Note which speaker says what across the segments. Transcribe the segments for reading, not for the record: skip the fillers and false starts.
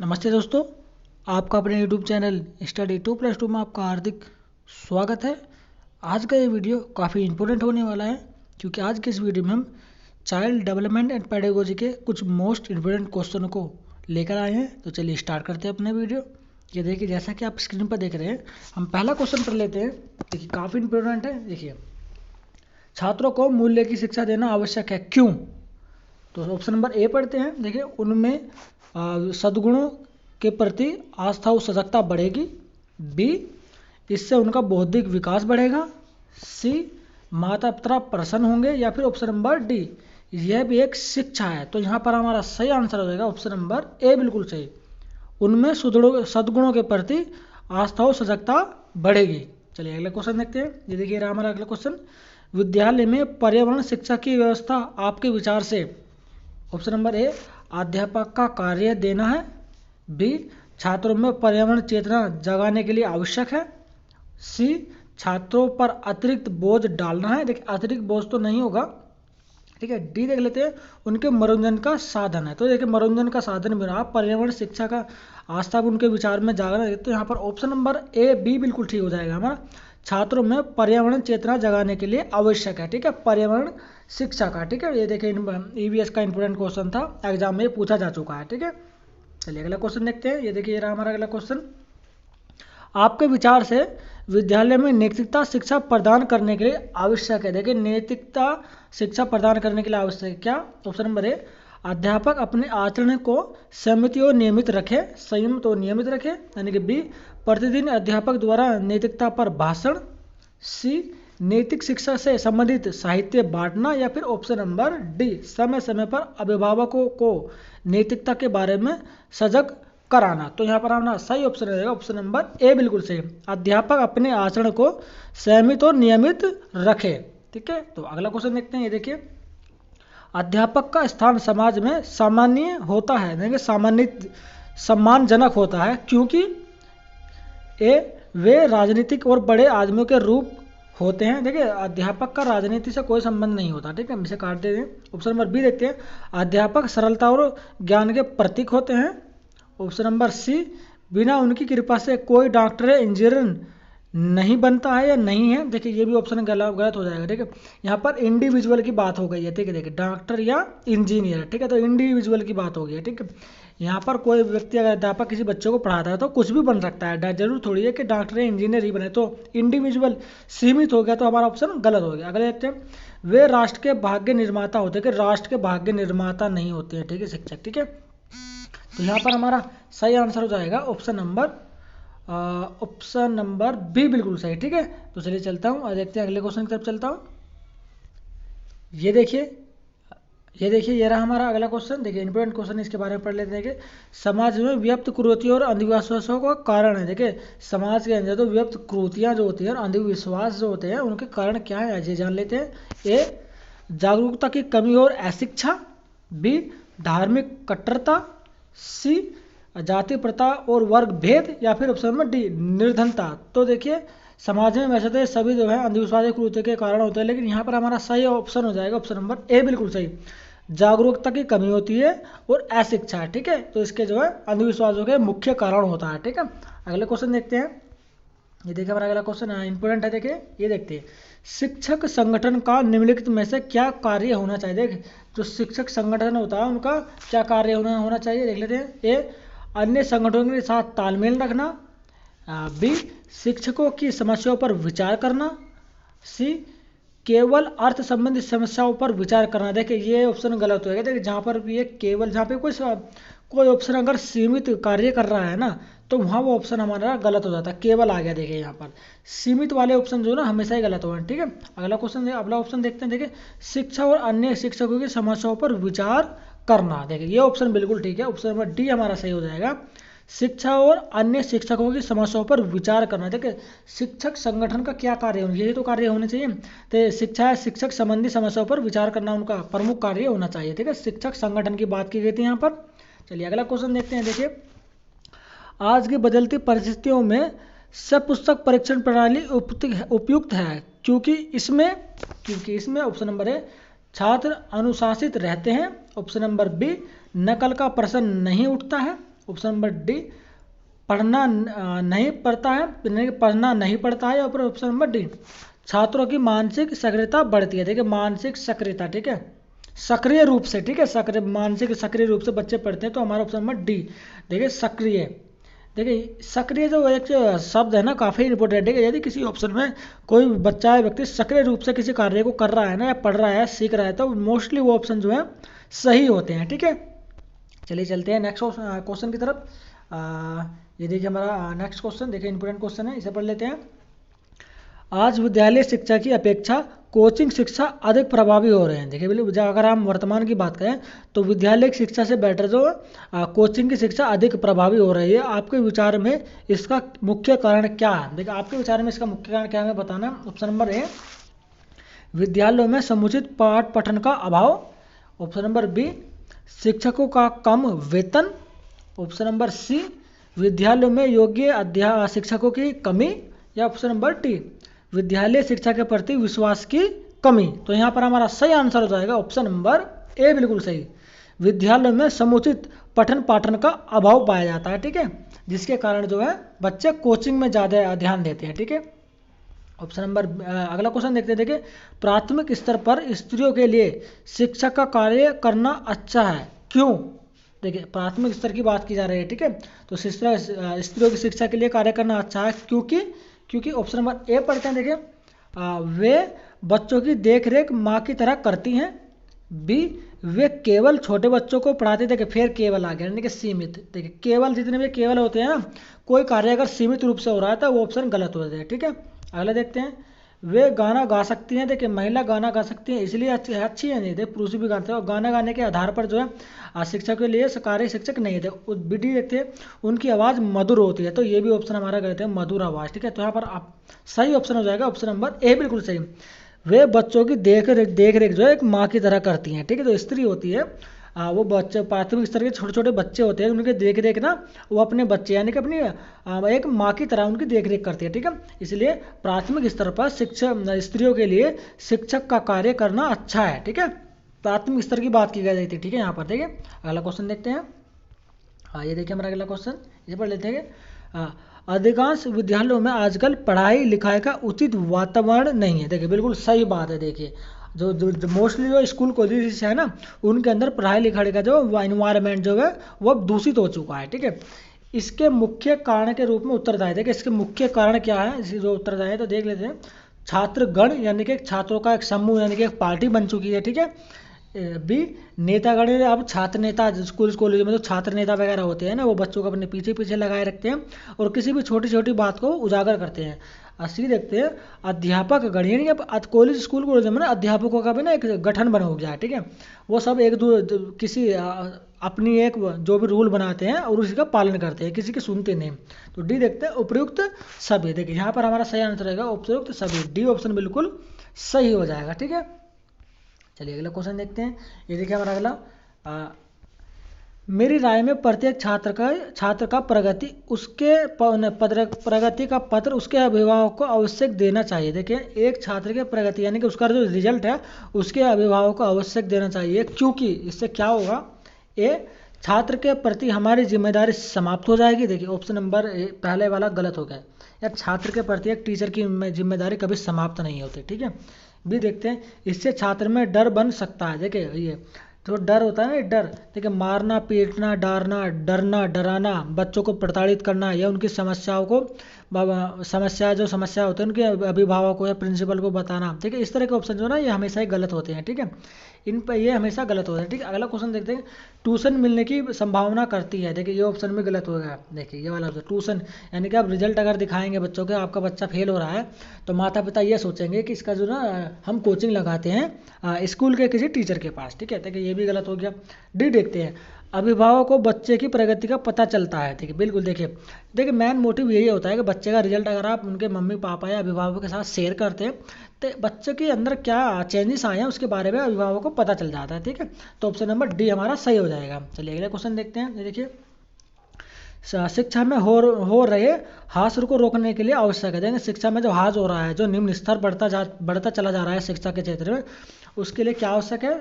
Speaker 1: नमस्ते दोस्तों, आपका अपने YouTube चैनल स्टडी 2+2 में आपका हार्दिक स्वागत है। आज का ये वीडियो काफ़ी इम्पोर्टेंट होने वाला है क्योंकि आज के इस वीडियो में हम चाइल्ड डेवलपमेंट एंड पेडागोजी के कुछ मोस्ट इम्पोर्टेंट क्वेश्चन को लेकर आए हैं। तो चलिए स्टार्ट करते हैं अपना वीडियो। ये देखिए, जैसा कि आप स्क्रीन पर देख रहे हैं, हम पहला क्वेश्चन पढ़ लेते हैं। देखिए, काफ़ी इम्पोर्टेंट है। देखिए, छात्रों को मूल्य की शिक्षा देना आवश्यक है, क्यों? तो ऑप्शन नंबर ए पढ़ते हैं। देखिए, उनमें सद्गुणों के प्रति आस्था और सजगता बढ़ेगी। बी, इससे उनका बौद्धिक विकास बढ़ेगा। सी, माता पिता प्रसन्न होंगे। या फिर ऑप्शन नंबर डी, यह भी एक शिक्षा है। तो यहाँ पर हमारा सही आंसर हो जाएगा ऑप्शन नंबर ए, बिल्कुल सही। उनमें सद्गुणों के प्रति आस्था और सजगता बढ़ेगी। चलिए अगला क्वेश्चन देखते हैं। ये देखिए रहा हमारा अगला क्वेश्चन। विद्यालय में पर्यावरण शिक्षा की व्यवस्था आपके विचार से, ऑप्शन नंबर ए, अध्यापक का कार्य देना है। बी, छात्रों में पर्यावरण चेतना जगाने के लिए आवश्यक है। सी, छात्रों पर अतिरिक्त बोझ डालना है। देखिए, अतिरिक्त बोझ तो नहीं होगा, ठीक है। डी देख लेते हैं, उनके मनोरंजन का साधन है। तो देखिए, मनोरंजन का साधन भी रहा, पर्यावरण शिक्षा का आस्था भी उनके विचार में जागना है। तो यहाँ पर ऑप्शन नंबर ए, बी बिल्कुल ठीक हो जाएगा हमारा। छात्रों में पर्यावरण चेतना जगाने के लिए आवश्यक है, ठीक है, पर्यावरण शिक्षा का, ठीक है। ये देखिए, ईवीएस का इंपोर्टेंट क्वेश्चन था, एग्जाम में पूछा जा चुका है, ठीक है। चलिए अगला क्वेश्चन देखते हैं। ये देखिए, ये रहा हमारा अगला क्वेश्चन। आपके विचार से विद्यालय में नैतिकता शिक्षा प्रदान करने के लिए आवश्यक है। देखिए, नैतिकता शिक्षा प्रदान करने के लिए आवश्यक है क्या? ऑप्शन नंबर ए, अध्यापक अपने आचरण को संयमित और नियमित रखे, संयमित और नियमित रखे। यानी कि बी, प्रतिदिन अध्यापक द्वारा नैतिकता पर भाषण। सी, नैतिक शिक्षा से संबंधित साहित्य बांटना। या फिर ऑप्शन नंबर डी, समय समय पर अभिभावकों को नैतिकता के बारे में सजग कराना। तो यहाँ पर हमारा सही ऑप्शन रहेगा ऑप्शन नंबर ए, बिल्कुल सही। अध्यापक अपने आचरण को संयमित और नियमित रखे, ठीक है। तो अगला क्वेश्चन देखते हैं। ये देखिए, अध्यापक का स्थान समाज में सामान्य होता है, देखिए सम्मानजनक होता है, क्योंकि ए, वे राजनीतिक और बड़े आदमियों के रूप होते हैं। देखिए, अध्यापक का राजनीति से कोई संबंध नहीं होता, ठीक है, इसे काट देते हैं। ऑप्शन नंबर बी देखते हैं, अध्यापक सरलता और ज्ञान के प्रतीक होते हैं। ऑप्शन नंबर सी, बिना उनकी कृपा से कोई डॉक्टर या इंजीनियर नहीं बनता है या नहीं है। देखिए, ये भी ऑप्शन गलत हो जाएगा, ठीक है। यहाँ पर इंडिविजुअल की बात हो गई है, ठीक है। देखिए, डॉक्टर या इंजीनियर, ठीक है, तो इंडिविजुअल की बात हो गई है, ठीक है। यहाँ पर कोई व्यक्ति अगर अध्यापक किसी बच्चे को पढ़ाता है तो कुछ भी बन सकता है, जरूर थोड़ी है कि डॉक्टर या इंजीनियर ही बने। तो इंडिविजुअल सीमित हो गया, तो हमारा ऑप्शन गलत हो गया। अगले देखते हैं, वे राष्ट्र के भाग्य निर्माता होते हैं कि राष्ट्र के भाग्य निर्माता नहीं होते हैं, ठीक है, शिक्षक, ठीक है। तो यहाँ पर हमारा सही आंसर हो जाएगा ऑप्शन नंबर बी, बिल्कुल सही, ठीक है। तो चलिए चलता हूँ और देखते हैं अगले क्वेश्चन की तरफ चलता हूँ। ये देखिए, ये रहा हमारा अगला क्वेश्चन। देखिए, इंपोर्टेंट क्वेश्चन, इसके बारे में पढ़ लेते हैं कि समाज में व्यक्त कुरीतियों और अंधविश्वासों का कारण है। देखिए, समाज के अंदर तो व्यक्त कुरीतियाँ जो होती हैं और अंधविश्वास जो होते हैं, उनके कारण क्या है, ऐसे जान लेते हैं। ए, जागरूकता की कमी और अशिक्षा। बी, धार्मिक कट्टरता। सी, जाति प्रथा और वर्ग भेद। या फिर ऑप्शन नंबर डी, निर्धनता। तो देखिए, समाज में वैसे तो सभी जो है अंधविश्वास कृत्य के कारण होते हैं, लेकिन यहाँ पर हमारा सही ऑप्शन हो जाएगा ऑप्शन नंबर ए, बिल्कुल सही। जागरूकता की कमी होती है और अशिक्षा, ठीक है, तो इसके जो है अंधविश्वासों के मुख्य कारण होता है, ठीक है। अगले क्वेश्चन देखते हैं। ये देखिए, हमारा अगला क्वेश्चन इंपोर्टेंट है। देखिए, ये देखते हैं, शिक्षक संगठन का निम्नलिखित में से क्या कार्य होना चाहिए। देख, जो शिक्षक संगठन होता है उनका क्या कार्य होना चाहिए, देख लेते हैं। ए, अन्य संगठनों के साथ तालमेल रखना। बी, शिक्षकों की समस्याओं पर विचार करना। सी, केवल अर्थ संबंधी समस्याओं पर विचार करना। देखिए, ये ऑप्शन गलत होगा। देखिए, जहाँ पर भी ये केवल, जहाँ पे कोई ऑप्शन अगर सीमित कार्य कर रहा है ना, तो वहाँ वो ऑप्शन हमारा गलत हो जाता है। केवल आ गया, देखिए यहाँ पर सीमित वाले ऑप्शन जो ना हमेशा ही गलत होगा, ठीक है। अगला ऑप्शन देखते हैं। देखिए, शिक्षा और अन्य शिक्षकों की समस्याओं पर विचार करना। देखिए, ये ऑप्शन बिल्कुल ठीक है, ऑप्शन नंबर डी हमारा सही हो जाएगा। शिक्षा और अन्य शिक्षकों की समस्याओं पर विचार करना। देखिए, शिक्षक संगठन का क्या कार्य होना, यही तो कार्य होने चाहिए। तो शिक्षा शिक्षक संबंधी समस्याओं पर विचार करना उनका प्रमुख कार्य होना चाहिए, ठीक है। शिक्षक संगठन की बात की गई थी यहाँ पर। चलिए अगला क्वेश्चन देखते हैं। देखिए, आज की बदलती परिस्थितियों में सपुस्तक परीक्षण प्रणाली उपयुक्त है, क्योंकि इसमें ऑप्शन नंबर ए, छात्र अनुशासित रहते हैं। ऑप्शन नंबर बी, नकल का प्रश्न नहीं उठता है। ऑप्शन नंबर डी पढ़ना नहीं पड़ता है, यानी कि पढ़ना नहीं पड़ता है। और ऑप्शन नंबर डी छात्रों की मानसिक सक्रियता बढ़ती है। देखिए मानसिक सक्रियता, ठीक है, सक्रिय रूप से, ठीक है, सक्रिय मानसिक सक्रिय रूप से बच्चे पढ़ते हैं, तो हमारा ऑप्शन नंबर डी। देखिए सक्रिय, देखिए सक्रिय जो एक शब्द है ना काफ़ी इंपॉर्टेंट है। यदि किसी ऑप्शन में कोई बच्चा या व्यक्ति सक्रिय रूप से किसी कार्य को कर रहा है ना, या पढ़ रहा है, सीख रहा है, तो मोस्टली वो ऑप्शन जो है सही होते हैं, ठीक है। चलिए चलते हैं नेक्स्ट क्वेश्चन की तरफ। ये देखिए हमारा नेक्स्ट क्वेश्चन, देखिए इंपॉर्टेंट क्वेश्चन है, इसे पढ़ लेते हैं। आज विद्यालय शिक्षा की अपेक्षा कोचिंग शिक्षा अधिक प्रभावी हो रहे हैं। देखिए बिल्कुल, अगर हम वर्तमान की बात करें तो विद्यालय शिक्षा से बेटर जो कोचिंग की शिक्षा अधिक प्रभावी हो रही है। आपके विचार में इसका मुख्य कारण क्या है? देखिए आपके विचार में इसका मुख्य कारण क्या है, हमें बताना है। ऑप्शन नंबर ए विद्यालयों में समुचित पाठ पठन का अभाव। ऑप्शन नंबर बी शिक्षकों का कम वेतन। ऑप्शन नंबर सी विद्यालयों में योग्य शिक्षकों की कमी। या ऑप्शन नंबर डी विद्यालय शिक्षा के प्रति विश्वास की कमी। तो यहाँ पर हमारा सही आंसर हो जाएगा ऑप्शन नंबर ए, बिल्कुल सही। विद्यालयों में समुचित पठन पाठन का अभाव पाया जाता है, ठीक है, जिसके कारण जो है बच्चे कोचिंग में ज़्यादा ध्यान देते हैं, ठीक है। ऑप्शन नंबर अगला क्वेश्चन देखते हैं। देखिए प्राथमिक स्तर पर स्त्रियों के लिए शिक्षक का कार्य करना अच्छा है, क्यों? देखिए प्राथमिक स्तर की बात की जा रही है, ठीक है, तो स्त्रियों की शिक्षा के लिए कार्य करना अच्छा है क्योंकि ऑप्शन नंबर ए पढ़ते हैं। देखिए वे बच्चों की देखरेख माँ की तरह करती हैं। बी वे केवल छोटे बच्चों को पढ़ाते। देखिए फिर केवल आ गया, यानी कि सीमित। देखिए केवल जितने भी केवल होते हैं ना, कोई कार्य अगर सीमित रूप से हो रहा है तो वो ऑप्शन गलत हो जाता है, ठीक है। अगला देखते हैं। वे गाना गा सकती हैं। देखिए महिला गाना गा सकती हैं इसलिए अच्छी है, नहीं देखिए पुरुष भी गाते हैं, और गाना गाने के आधार पर जो है शिक्षक के लिए सरकारी शिक्षक नहीं थे। विधि देखते हैं उनकी आवाज़ मधुर होती है, तो ये भी ऑप्शन हमारा गलत है, मधुर आवाज़, ठीक है। तो यहाँ पर आप सही ऑप्शन हो जाएगा ऑप्शन नंबर ए, बिल्कुल सही। वे बच्चों की देख रेख जो है एक माँ की तरह करती हैं, ठीक है, तो स्त्री होती है वो बच्चे प्राथमिक स्तर के छोटे छोटे बच्चे होते हैं, उनके देख रेख ना वो अपने बच्चे यानी कि अपनी एक माँ की तरह उनकी देख रेख करती है, ठीक है। इसलिए प्राथमिक स्तर पर शिक्षक स्त्रियों के लिए शिक्षक का कार्य करना अच्छा है, ठीक है। प्राथमिक स्तर की बात की गई थी, ठीक है। यहाँ पर देखिए अगला क्वेश्चन देखते हैं। हाँ ये देखिए हमारा अगला क्वेश्चन, ये पढ़ लेते हैं। अधिकांश विद्यालयों में आजकल पढ़ाई लिखाई का उचित वातावरण नहीं है। देखिए बिल्कुल सही बात है। देखिए जो मोस्टली जो स्कूल कॉलेज है ना, उनके अंदर पढ़ाई लिखाई का जो इन्वायरमेंट जो है वो दूषित हो चुका है, ठीक है। इसके मुख्य कारण के रूप में उत्तरदायी, देखिए इसके मुख्य कारण क्या है, इसकी जो उत्तरदायी है तो देख लेते हैं। छात्रगण यानी कि छात्रों का एक समूह यानी कि एक पार्टी बन चुकी है, ठीक है। बी नेतागण, अब छात्र नेता स्कूल कॉलेज में जो छात्र नेता वगैरह होते हैं ना, वो बच्चों को अपने पीछे पीछे लगाए रखते हैं और किसी भी छोटी छोटी बात को उजागर करते हैं। सी देखते हैं अध्यापक गण, यानी कि कॉलेज स्कूल कॉलेज में ना अध्यापकों का भी ना एक गठन बना हो गया है, ठीक है। वो सब एक दो किसी अपनी एक जो भी रूल बनाते हैं और उसी का पालन करते हैं, किसी की सुनते नहीं। तो डी देखते हैं उपयुक्त सभी। देखिए यहाँ पर हमारा सही आंसर रहेगा उपयुक्त सभी, डी ऑप्शन बिल्कुल सही हो जाएगा, ठीक है। चलिए अगला क्वेश्चन देखते हैं। ये देखिए हमारा अगला मेरी राय में प्रत्येक छात्र का प्रगति का पत्र उसके अभिभावक को आवश्यक देना चाहिए। देखिए एक छात्र के प्रगति यानी कि उसका जो रिजल्ट है उसके अभिभावक को आवश्यक देना चाहिए, क्योंकि इससे क्या होगा, ए छात्र के प्रति हमारी जिम्मेदारी समाप्त हो जाएगी। देखिए ऑप्शन नंबर पहले वाला गलत हो गया, या छात्र के प्रति एक टीचर की जिम्मेदारी कभी समाप्त नहीं होती, ठीक है। भी देखते हैं इससे छात्र में डर बन सकता है। देखिए ये तो डर होता है ना, डर, देखिए मारना पीटना डरना डराना, बच्चों को प्रताड़ित करना या उनकी समस्या होती है उनके अभिभावक को या प्रिंसिपल को बताना, ठीक है। इस तरह के ऑप्शन जो है ना ये हमेशा ही गलत होते हैं, ठीक है। इन पर ये हमेशा गलत होते हैं, ठीक है। अगला क्वेश्चन देखते हैं। ट्यूशन मिलने की संभावना करती है। देखिए ये ऑप्शन भी गलत हो गया। देखिए ये वाला ऑप्शन ट्यूशन यानी कि आप रिजल्ट अगर दिखाएंगे बच्चों के, आपका बच्चा फेल हो रहा है तो माता पिता ये सोचेंगे कि इसका जो ना हम कोचिंग लगाते हैं स्कूल के किसी टीचर के पास, ठीक है। देखिए ये भी गलत हो गया। डी देखते हैं अभिभावक को बच्चे की प्रगति का पता चलता है। ठीक है बिल्कुल, देखिए मेन मोटिव यही होता है कि बच्चे का रिजल्ट अगर आप उनके मम्मी पापा या अभिभावक के साथ शेयर करते हैं तो बच्चे के अंदर क्या चेंजेस आए हैं उसके बारे में अभिभावक को पता चल जाता है। ठीक है, तो ऑप्शन नंबर डी हमारा सही हो जाएगा। चलिए अगला क्वेश्चन देखते हैं। ये देखिए शिक्षा में हो रहे ह्रास को रोकने के लिए आवश्यक है। देखिए शिक्षा में जो ह्रास हो रहा है, जो निम्न स्तर बढ़ता चला जा रहा है शिक्षा के क्षेत्र में, उसके लिए क्या आवश्यक है?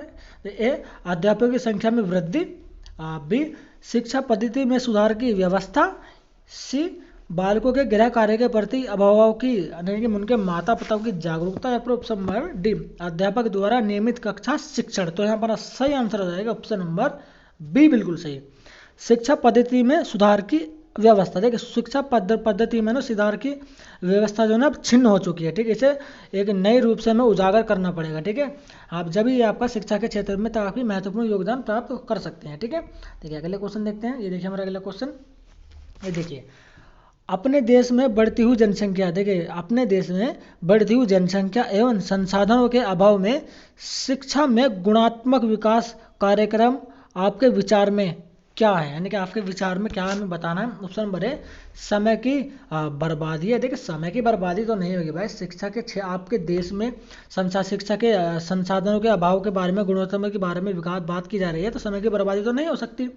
Speaker 1: ए अध्यापकों की संख्या में वृद्धि, बी शिक्षा पद्धति में सुधार की व्यवस्था। सी, बालकों के गृह कार्य के प्रति अभिभावकों की यानी कि उनके माता पिताओं की जागरूकता। या फिर ऑप्शन नंबर डी, अध्यापक द्वारा नियमित कक्षा शिक्षण। तो यहाँ पर सही आंसर हो जाएगा ऑप्शन नंबर बी, बिल्कुल सही। शिक्षा पद्धति में सुधार की व्यवस्था। देखिए शिक्षा पद्धति में ना सुधार की व्यवस्था जो है ना अब छिन्न हो चुकी है, ठीक है। इसे एक नए रूप से हमें उजागर करना पड़ेगा, ठीक है। आप जब ही आपका शिक्षा के क्षेत्र में काफ़ी महत्वपूर्ण योगदान प्राप्त कर सकते हैं, ठीक है। देखिए अगले क्वेश्चन देखते हैं। ये देखिए हमारा अगला क्वेश्चन, ये देखिए, अपने देश में बढ़ती हुई जनसंख्या। देखिए अपने देश में बढ़ती हुई जनसंख्या एवं संसाधनों के अभाव में शिक्षा में गुणात्मक विकास कार्यक्रम आपके विचार में क्या है, यानी कि आपके विचार में क्या हमें बताना है। ऑप्शन नंबर ए, समय की बर्बादी है। देखिए समय की बर्बादी तो नहीं होगी भाई, शिक्षा के आपके देश में शिक्षा के संसाधनों के अभाव के बारे में, गुणवत्ता के बारे में विकास बात की जा रही है, तो समय की बर्बादी तो नहीं हो सकती।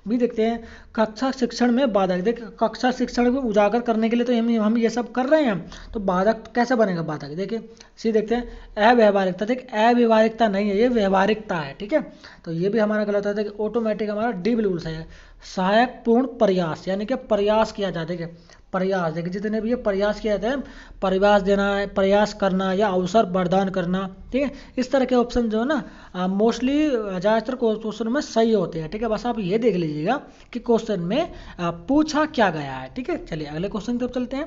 Speaker 1: भी देखते हैं कक्षा शिक्षण में बाधक। देखिए कक्षा शिक्षण को उजागर करने के लिए तो हम ये सब कर रहे हैं, तो बाधक कैसे बनेगा बाधक। देखिए सी देखते हैं अव्यवहारिकता। देखिए अव्यवहारिकता नहीं है, ये व्यवहारिकता है, ठीक है। तो ये भी हमारा गलत है। ऑटोमेटिक हमारा डी बिल्कुल सही है। सहायक पूर्ण प्रयास, यानी कि प्रयास किया जाता है। देखिए प्रयास, देखिए जितने भी ये प्रयास किया जाता है, प्रयास देना है, प्रयास करना या अवसर प्रदान करना, ठीक है। इस तरह के ऑप्शन जो है ना मोस्टली ज़्यादातर क्वेश्चन में सही होते हैं, ठीक है। बस आप ये देख लीजिएगा कि क्वेश्चन में पूछा क्या गया है, ठीक है। चलिए अगले क्वेश्चन की तरफ चलते हैं।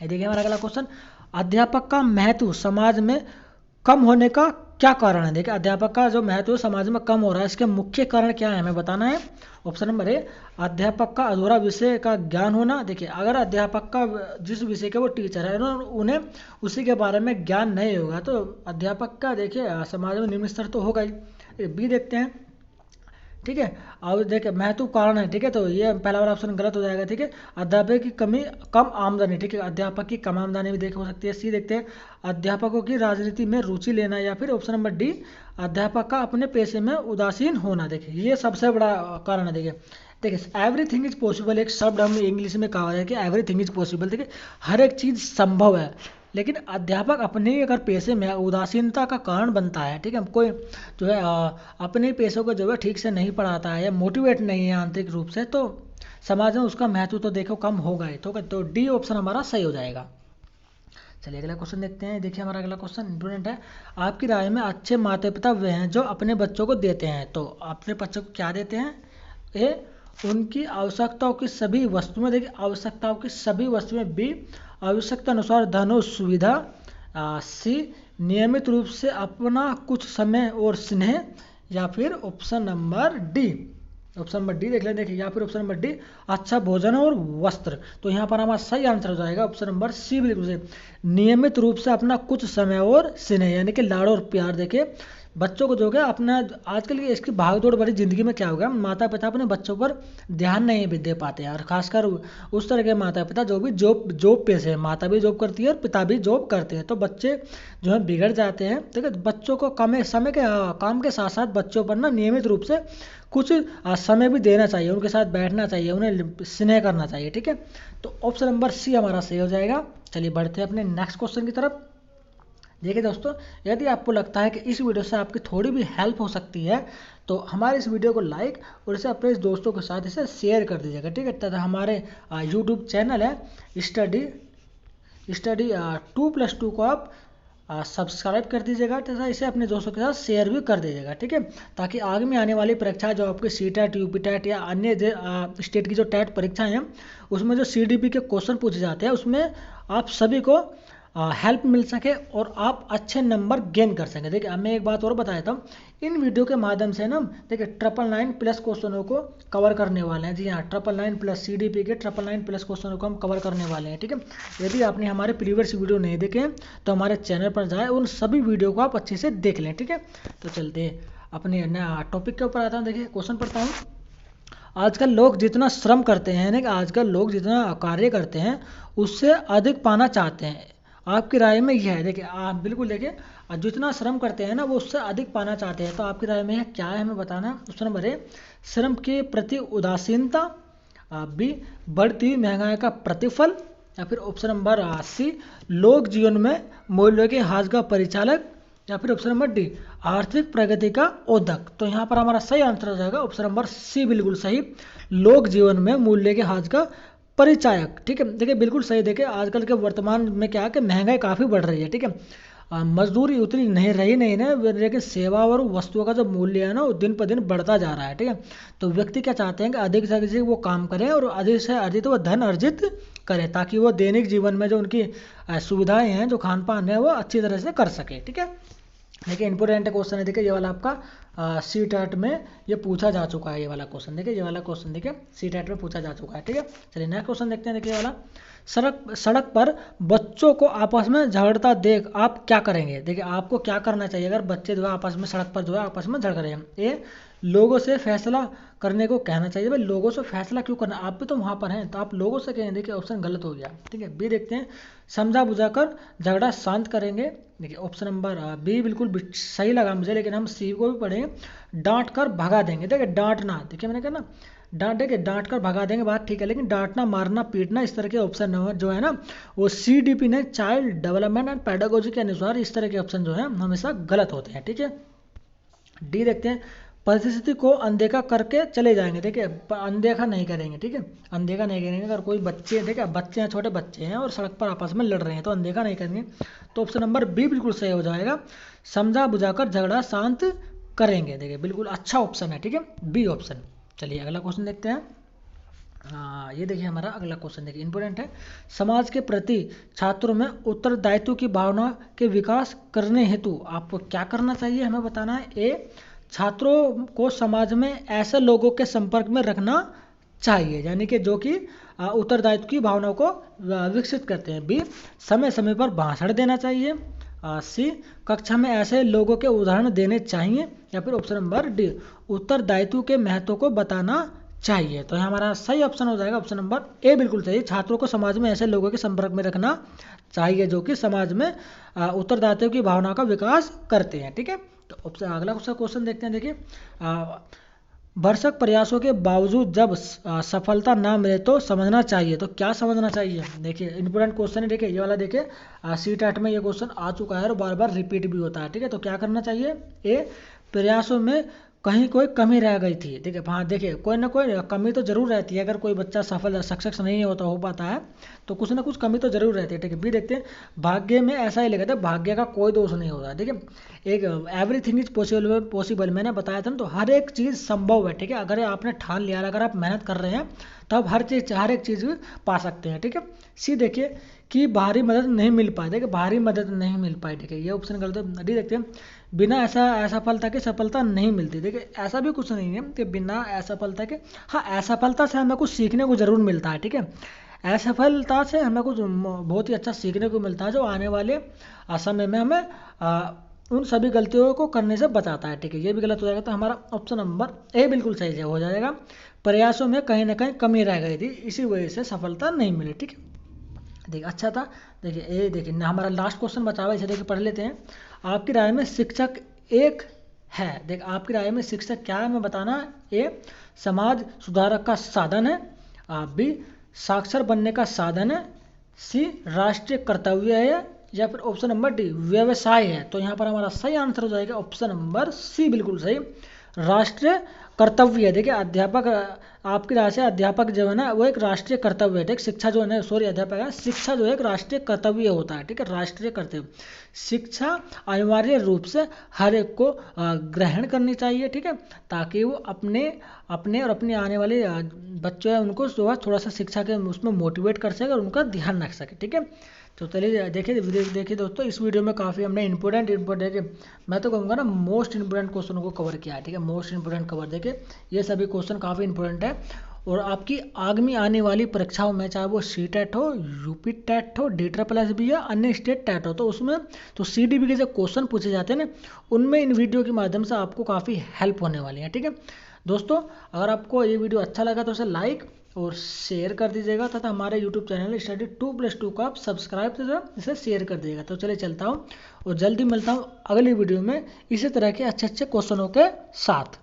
Speaker 1: ये देखिए हमारा अगला क्वेश्चन, अध्यापक का महत्व समाज में कम होने का क्या कारण है। देखिए अध्यापक का जो महत्व समाज में कम हो रहा है, इसके मुख्य कारण क्या है हमें बताना है। ऑप्शन नंबर ए, अध्यापक का अधूरा विषय का ज्ञान होना। देखिए अगर अध्यापक का जिस विषय के वो टीचर है उन्हें उसी के बारे में ज्ञान नहीं होगा, तो अध्यापक का देखिए समाज में निम्न स्तर तो होगा ही। बी देखते हैं, ठीक है। और देखिए महत्व कारण है, ठीक है। तो ये पहला वाला ऑप्शन गलत हो जाएगा, ठीक है। अध्यापक की कमी कम आमदनी, ठीक है। अध्यापक की कम आमदनी भी देख हो सकती है। सी देखते हैं, अध्यापकों की राजनीति में रुचि लेना। या फिर ऑप्शन नंबर डी, अध्यापक का अपने पेशे में उदासीन होना। देखिए ये सबसे बड़ा कारण है। देखिए एवरीथिंग इज पॉसिबल, एक शब्द हम इंग्लिश में कहा है कि एवरीथिंग इज पॉसिबल। देखिए हर एक चीज़ संभव है, लेकिन अध्यापक अपने अगर पेशे में उदासीनता का कारण बनता है, ठीक है। कोई जो है अपने पेशों को जो है ठीक से नहीं पढ़ाता है या मोटिवेट नहीं है आंतरिक रूप से, तो समाज में उसका महत्व तो देखो कम होगा ही। तो डी ऑप्शन हमारा सही हो जाएगा। चलिए अगला क्वेश्चन देखते हैं। देखिए हमारा अगला क्वेश्चन इंपॉर्टेंट है। आपकी राय में अच्छे माता पिता वे हैं जो अपने बच्चों को देते हैं। तो अपने बच्चों को क्या देते हैं। ए, उनकी आवश्यकताओं की सभी वस्तुएं। देखिए आवश्यकताओं की सभी वस्तुएं। बी, आवश्यकता अनुसार धन और सुविधा। सी, नियमित रूप से अपना कुछ समय और स्नेह। या फिर option number D, option number D देख लें। देखिए या फिर ऑप्शन नंबर डी, अच्छा भोजन और वस्त्र। तो यहाँ पर हमारा सही आंसर हो जाएगा ऑप्शन नंबर सी बिल्कुल से, नियमित रूप से अपना कुछ समय और स्नेह, यानी कि लाड़ और प्यार। देखिए बच्चों को जो है अपना आजकल की इसकी भागदौड़ भरी जिंदगी में क्या हो गया, माता पिता अपने बच्चों पर ध्यान नहीं भी दे पाते हैं। और खासकर उस तरह के माता पिता जो भी जॉब पे से, माता भी जॉब करती है और पिता भी जॉब करते हैं, तो बच्चे जो है बिगड़ जाते हैं। ठीक है, बच्चों को कम समय के काम के साथ साथ बच्चों पर ना नियमित रूप से कुछ समय भी देना चाहिए, उनके साथ बैठना चाहिए, उन्हें स्नेह करना चाहिए। ठीक है, तो ऑप्शन नंबर सी हमारा सही हो जाएगा। चलिए बढ़ते हैं अपने नेक्स्ट क्वेश्चन की तरफ। देखिए दोस्तों, यदि आपको लगता है कि इस वीडियो से आपकी थोड़ी भी हेल्प हो सकती है तो हमारे इस वीडियो को लाइक और इसे अपने दोस्तों के साथ इसे शेयर कर दीजिएगा। ठीक है, तथा हमारे यूट्यूब चैनल है स्टडी 2+2 को आप सब्सक्राइब कर दीजिएगा तथा इसे अपने दोस्तों के साथ शेयर भी कर दीजिएगा। ठीक है, ताकि आगे में आने वाली परीक्षा जो आपके सीटेट, यूपीटेट या अन्य स्टेट की जो टेट परीक्षाएं हैं उसमें जो सीडीपी के क्वेश्चन पूछे जाते हैं उसमें आप सभी को हेल्प मिल सके और आप अच्छे नंबर गेन कर सकें। देखिए अब मैं एक बात और बताया था, इन वीडियो के माध्यम से ना देखिए 999+ क्वेश्चनों को कवर करने वाले हैं। जी हाँ, 999+ सीडीपी के 999+ क्वेश्चनों को हम कवर करने वाले हैं। ठीक है, यदि आपने हमारे प्रीवियस वीडियो नहीं देखे हैं तो हमारे चैनल पर जाए, उन सभी वीडियो को आप अच्छे से देख लें। ठीक है, तो चलते हैं अपने टॉपिक के ऊपर आता हूँ। देखिए क्वेश्चन पढ़ता हूँ। आजकल लोग जितना श्रम करते हैं, यानी कि आजकल लोग जितना कार्य करते हैं उससे अधिक पाना चाहते हैं। आपकी राय में यह है, देखिए आप बिल्कुल देखिए जितना श्रम करते हैं ना वो उससे अधिक पाना चाहते हैं। तो आपकी राय में यह क्या है हमें बताना है। ऑप्शन नंबर ए, श्रम के प्रति उदासीनता। बी, बढ़ती हुई महंगाई का प्रतिफल। या फिर ऑप्शन नंबर सी, लोग जीवन में मूल्यों के हाथ का परिचालक। या फिर ऑप्शन नंबर डी आर्थिक प्रगति का उद्यक। तो यहाँ पर हमारा सही आंसर हो जाएगा ऑप्शन नंबर सी, बिल्कुल सही, लोक जीवन में मूल्य के ह्रास का परिचायक। ठीक है, देखिए बिल्कुल सही। देखिए आजकल के वर्तमान में क्या है कि महंगाई काफ़ी बढ़ रही है। ठीक है, मजदूरी उतनी नहीं रही नहीं ना, लेकिन सेवा और वस्तुओं का जो मूल्य है ना वो दिन पर दिन बढ़ता जा रहा है। ठीक है, तो व्यक्ति क्या चाहते हैं कि अधिक से अधिक वो काम करें और अधिक से अधिक वो धन अर्जित करें, ताकि वो दैनिक जीवन में जो उनकी सुविधाएं हैं, जो खान पान है, वो अच्छी तरह से कर सके। ठीक है, देखिए इंपॉर्टेंट क्वेश्चन है। देखिए ये वाला आपका सी टेट में ये पूछा जा चुका है। ये वाला क्वेश्चन देखिए, ये वाला क्वेश्चन देखिए सी टेट में पूछा जा चुका है। ठीक है, चलिए नेक्स्ट क्वेश्चन देखते हैं। देखिए ये वाला, सड़क पर बच्चों को आपस में झगड़ता देख आप क्या करेंगे। देखिए आपको क्या करना चाहिए अगर बच्चे जो है आपस में सड़क पर जो है आपस में झगड़ रहे हैं। ए, लोगों से फैसला करने को कहना चाहिए। भाई लोगों से फैसला क्यों करना, आप भी तो वहाँ पर हैं, तो आप लोगों से कहें। देखिए ऑप्शन गलत हो गया। ठीक है, बी देखते हैं, समझा बुझाकर झगड़ा शांत करेंगे। देखिए ऑप्शन नंबर बी बिल्कुल सही लगा मुझे, लेकिन हम सी को भी पढ़ेंगे, डांट कर भगा देंगे। देखिए डांटना, देखिए मैंने कहा ना डांट कर भगा देंगे, बात ठीक है, लेकिन डांटना मारना पीटना इस तरह के ऑप्शन जो है ना वो CDP ने चाइल्ड डेवलपमेंट एंड पेडागोजी के अनुसार इस तरह के ऑप्शन जो है हमेशा गलत होते हैं। ठीक है, डी देखते हैं, परिस्थिति को अनदेखा करके चले जाएंगे। देखिए अनदेखा नहीं करेंगे। ठीक है, अनदेखा नहीं करेंगे। अगर कोई बच्चे देखिए बच्चे हैं, छोटे बच्चे हैं और सड़क पर आपस में लड़ रहे हैं तो अनदेखा नहीं करेंगे। तो ऑप्शन नंबर बी बिल्कुल सही हो जाएगा, समझा बुझाकर झगड़ा शांत करेंगे। देखिए बिल्कुल अच्छा ऑप्शन है। ठीक है, बी ऑप्शन। चलिए अगला क्वेश्चन देखते हैं। ये देखिए हमारा अगला क्वेश्चन देखिए इंपॉर्टेंट है, समाज के प्रति छात्रों में उत्तरदायित्व की भावना के विकास करने हेतु आपको क्या करना चाहिए, हमें बताना है। ए, छात्रों को समाज में ऐसे लोगों के संपर्क में रखना चाहिए, यानी कि जो कि उत्तरदायित्व की भावना को विकसित करते हैं। बी, समय समय पर भाषण देना चाहिए। सी, कक्षा में ऐसे लोगों के उदाहरण देने चाहिए। या फिर ऑप्शन नंबर डी, उत्तरदायित्व के महत्व को बताना चाहिए। तो यहाँ हमारा सही ऑप्शन हो जाएगा ऑप्शन नंबर ए, बिल्कुल सही, छात्रों को समाज में ऐसे लोगों के संपर्क में रखना चाहिए जो कि समाज में उत्तरदायित्व की भावना का विकास करते हैं। ठीक है, तो ऑप्शन अगला क्वेश्चन देखते हैं। देखिए भरसक प्रयासों के बावजूद जब सफलता ना मिले तो समझना चाहिए। तो क्या समझना चाहिए, देखिए इंपॉर्टेंट क्वेश्चन है। देखिए ये वाला देखिए सी टेट में ये क्वेश्चन आ चुका है और बार बार रिपीट भी होता है। ठीक है, तो क्या करना चाहिए। ए, प्रयासों में कहीं कोई कमी रह गई थी। ठीक है, हाँ देखिए कोई ना कोई कमी तो जरूर रहती है, अगर कोई बच्चा सफल सक्सेस नहीं होता हो पाता है तो कुछ ना कुछ कमी तो जरूर रहती है। ठीक है, बी देखते हैं, भाग्य में ऐसा ही लिखा था, भाग्य का कोई दोष नहीं होता। ठीक है, एक एवरीथिंग इज पॉसिबल मैंने बताया था ना, तो हर एक चीज़ संभव है। ठीक है, अगर आपने ठान लिया, अगर आप मेहनत कर रहे हैं तो आप हर एक चीज़ पा सकते हैं। ठीक है, सी देखिए कि बाहरी मदद नहीं मिल पाई। देखिए बाहरी मदद नहीं मिल पाई। ठीक है, ये ऑप्शन गलत है। डी देखते हैं, बिना ऐसा असफलता की सफलता नहीं मिलती। देखिए ऐसा भी कुछ नहीं है कि बिना असफलता के, हाँ असफलता से हमें कुछ सीखने को जरूर मिलता है। ठीक है, असफलता से हमें कुछ बहुत ही अच्छा सीखने को मिलता है जो आने वाले समय में हमें उन सभी गलतियों को करने से बचाता है। ठीक है, ये भी गलत हो जाएगा। तो हमारा ऑप्शन नंबर ए बिल्कुल सही हो जाएगा, प्रयासों में कहीं ना कहीं कमी रह गई थी, इसी वजह से सफलता नहीं मिली। ठीक है, देखिए अच्छा था। देखिए ए देखिए हमारा लास्ट क्वेश्चन बचा हुआ है, इसे देखिए पढ़ लेते हैं। आपकी राय में शिक्षक एक है। देख आपकी राय में शिक्षक क्या है, हमें बताना। ए, समाज सुधारक का साधन है। बी, साक्षर बनने का साधन है। सी, राष्ट्रीय कर्तव्य है। या फिर ऑप्शन नंबर डी, व्यवसाय है। तो यहाँ पर हमारा सही आंसर हो जाएगा ऑप्शन नंबर सी, बिल्कुल सही, राष्ट्रीय कर्तव्य है। देखिए अध्यापक, आपकी राय से अध्यापक जो है ना वो एक राष्ट्रीय कर्तव्य है। ठीक, शिक्षा जो है ना, सॉरी अध्यापक है, शिक्षा जो है एक राष्ट्रीय कर्तव्य होता है। ठीक है, राष्ट्रीय कर्तव्य, शिक्षा अनिवार्य रूप से हर एक को ग्रहण करनी चाहिए। ठीक है, ताकि वो अपने और अपने आने वाले बच्चों है उनको जो है थोड़ा सा शिक्षा के उसमें मोटिवेट कर सके और उनका ध्यान रख सके। ठीक है, तो चलिए देखिए दोस्तों, इस वीडियो में काफ़ी हमने इंपॉर्टेंट मैं तो कहूँगा ना मोस्ट इंपॉर्टेंट क्वेश्चनों को कवर किया है। ठीक है, मोस्ट इंपॉर्टेंट कवर देखिए, ये सभी क्वेश्चन काफ़ी इंपॉर्टेंट है और आपकी आगामी आने वाली परीक्षाओं में चाहे वो सी टेट हो, यूपी टेट हो, DSSB या अन्य स्टेट टेट हो, तो उसमें तो CDP के जो क्वेश्चन पूछे जाते हैं ना उनमें इन वीडियो के माध्यम से आपको काफ़ी हेल्प होने वाली है। ठीक है दोस्तों, अगर आपको ये वीडियो अच्छा लगा तो उसे लाइक और शेयर कर दीजिएगा तथा हमारे YouTube चैनल स्टडी 2+2 को आप सब्सक्राइब तथा इसे शेयर कर दीजिएगा। तो चलिए चलता हूँ और जल्दी मिलता हूँ अगली वीडियो में इसी तरह के अच्छे क्वेश्चनों के साथ।